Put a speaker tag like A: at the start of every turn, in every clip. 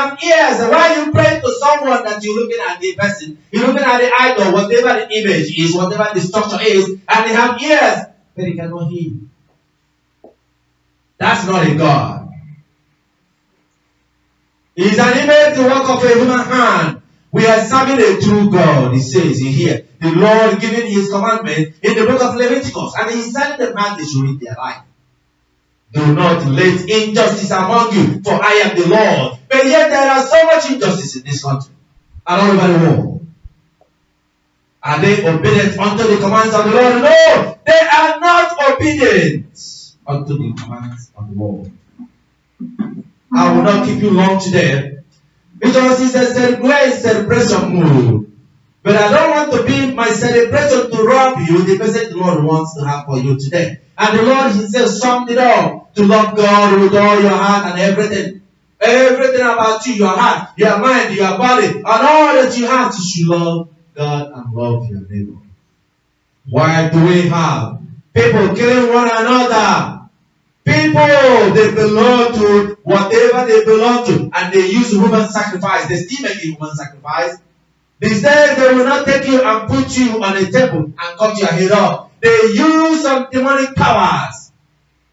A: have ears. Why you pray to someone that you're looking at the person, you're looking at the idol, whatever the image is, whatever the structure is, and they have ears, but they cannot hear you. That's not a God. It is an image, the work of a human hand. We are serving a true God, he says in here. The Lord giving his commandment in the book of Leviticus, and he sent them out to read their life. Do not let injustice among you, for I am the Lord. But yet there are so much injustice in this country and all over the world. Are they obedient unto the commands of the Lord? No, they are not obedient unto the commands of the Lord. I will not keep you long today, because it's a celebration mood. But I don't want to be my celebration to rob you the message the Lord wants to have for you today. And the Lord himself summed it up. To love God with all your heart and everything. Everything about you, your heart, your mind, your body, and all that you have, you should love God and love your neighbor. Why do we have people killing one another? People, they belong to whatever they belong to, and they use human sacrifice. They still make a human sacrifice. They say they will not take you and put you on a table and cut your head off. They use some demonic powers.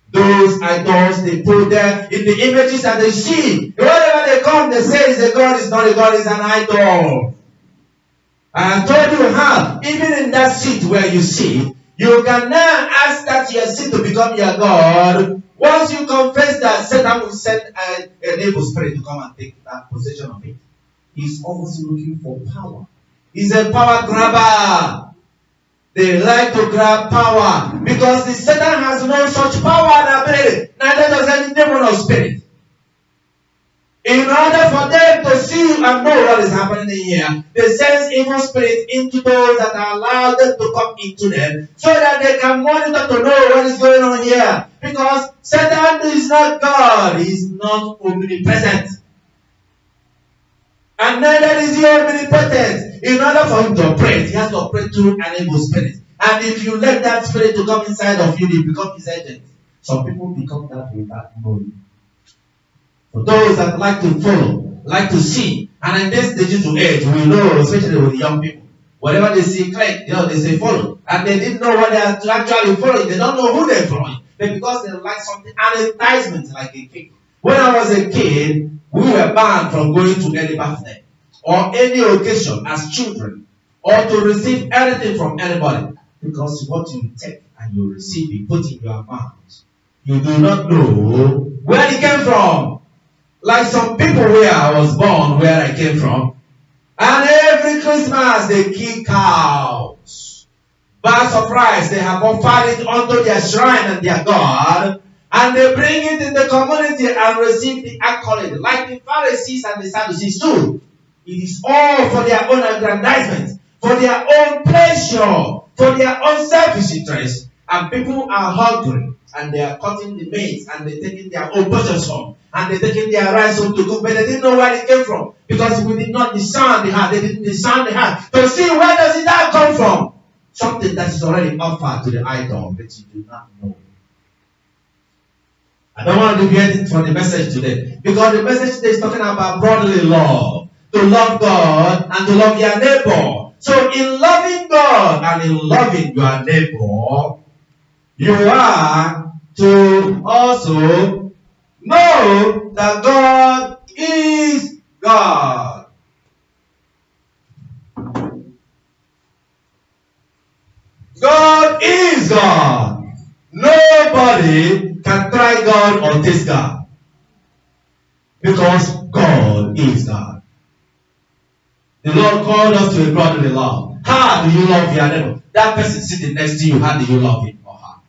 A: Those idols, they put them in the images that they see. Whenever they come, they say it's a God, it's not a God, it's an idol. I told you how, even in that seat where you sit, you can now ask that your seat to become your God. Once you confess that, Satan will send an evil spirit to come and take that possession of it. He's always looking for power. He's a power grabber. They like to grab power because the Satan has no such power and ability. Neither does any demon or spirit. In order for them to see and know what is happening in here, they send evil spirits into those that are allowed them to come into them, so that they can monitor to know what is going on here. Because Satan is not God. He is not omnipresent. And neither is he omnipotent. In order for him to operate, he has to operate through an evil spirit. And if you let that spirit to come inside of you, they become his agent. Some people become that without knowing. For those that like to follow, like to see, and in this digital age, we know, especially with young people, whatever they see, click, they say follow. And they didn't know what they are actually following. They don't know who they're following. But because they like something, advertisement like a cake. When I was a kid, we were banned from going to any birthday or any occasion as children, or to receive anything from anybody, because what you take and you receive, you put in your mouth, you do not know where it came from. Like some people where I was born, where I came from, and every Christmas they kill cows. By surprise, they have offered it unto their shrine and their God, and they bring it in the community and receive the accolade, like the Pharisees and the Sadducees too. It is all for their own aggrandizement, for their own pleasure, for their own selfish interest. And people are hungry, and they are cutting the meat, and they're taking their own portions home, and they're taking their rice home to cook, but they didn't know where it came from, because we did not discern the heart. They didn't discern the heart to see where does it all come from. Something that is already offered to the idol, but you do not know. I don't want to deviate it from the message today, because the message today is talking about brotherly love, to love God and to love your neighbor. So in loving God and in loving your neighbor, you are to also know that God is God. God is God. Nobody can try God or taste God, because God is God. The Lord called us to a brotherly love. How do you love your neighbor? That person sitting next to you, how do you love him or her?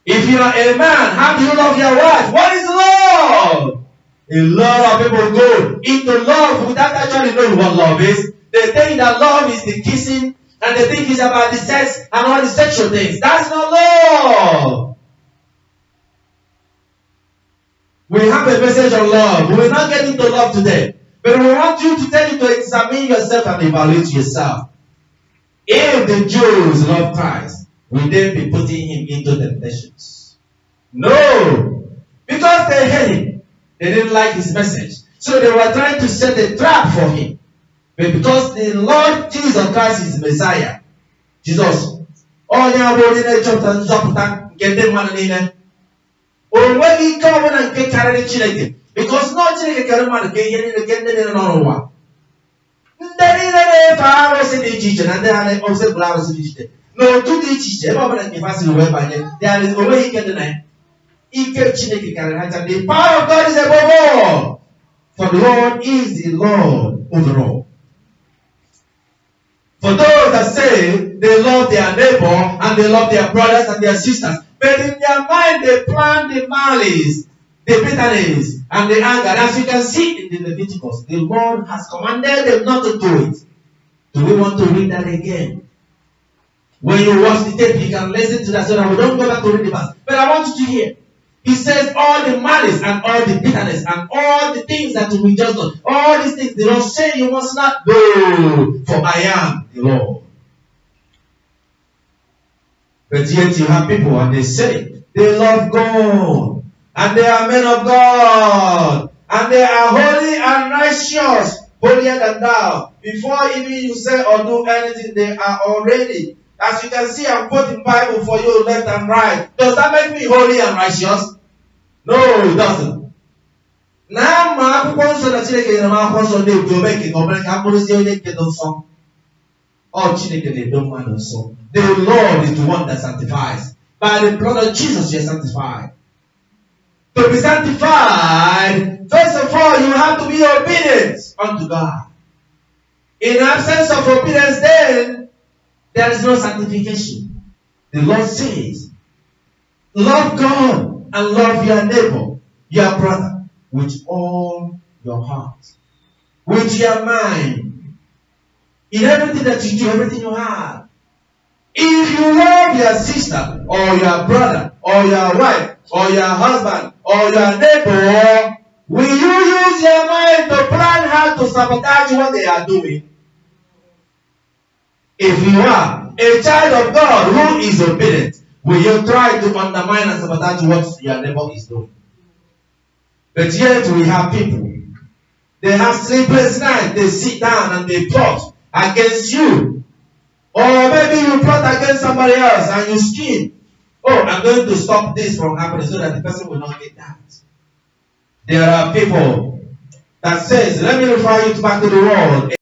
A: If you are a man, how do you love your wife? What is love? A lot of people go into love without actually knowing what love is. They think that love is the kissing, and they think it's about the sex and all the sexual things. That's not love. We have a message on love. We will not get into love today. But we want you to tell you to examine yourself and evaluate yourself. If the Jews love Christ, will they be putting him into temptations? No. Because they hate him. They didn't like his message. So they were trying to set a trap for him. But because the Lord Jesus Christ is Messiah, Jesus, onye abụ onye na-echọpụta nzọpụta nke ndị mmadụ niile, o nweghị ike ọbụla nke karịrị Chineke, because nọ Chineke kere mmadụ ka ihe niile nke ndị niile nọ n'ụwa. Ndị niile na-efe arụsị dị iche iche na ndị ha na-ekpọsịpụrụ arụsị dị iche iche n'otu dị iche iche ebe ọbụla nke fasịrị wee banye, o nweghị ike dị na ya. Ike Chineke karịrị ha ncha. The power of God is above all, for the Lord is the Lord over all. For those that say they love their neighbor and they love their brothers and their sisters, but in their mind they plan the malice, the bitterness, and the anger. And as you can see in the Leviticus, the Lord has commanded them not to do it. Do we want to read that again? When you watch the tape, you can listen to that so that we don't go back to read the verse. But I want you to hear. He says all the malice and all the bitterness and all the things that we just done, all these things, the Lord say you must not do, for I am the Lord. But yet you have people and they say they love God and they are men of God and they are holy and righteous, holier than thou. Before even you say or do anything, they are already. As you can see, I'm quoting Bible for you left and right. Does that make me holy and righteous? No, it doesn't. Now, my akwụkwọ na Chineke na akwụkwọ nsọ na-ebu ome nke ọbụla ka akpụrụzie onye nke dị nsọ. All Chineke na-edo mmadụ nsọ. The Lord is the one that sanctifies. By the blood of Jesus, you are sanctified. To be sanctified, first of all, you have to be obedient unto God. In absence of obedience, then there is no sanctification. The Lord says, love God and love your neighbor, your brother, with all your heart, with your mind, in everything that you do, everything you have. If you love your sister or your brother or your wife or your husband or your neighbor, will you use your mind to plan how to sabotage what they are doing? If you are a child of God who is obedient, will you try to undermine and sabotage what your neighbor is doing? But yet we have people, they have sleepless nights, they sit down and they plot against you. Or maybe you plot against somebody else and you scheme. Oh, I'm going to stop this from happening so that the person will not get that. There are people that says, let me refer you back to the world.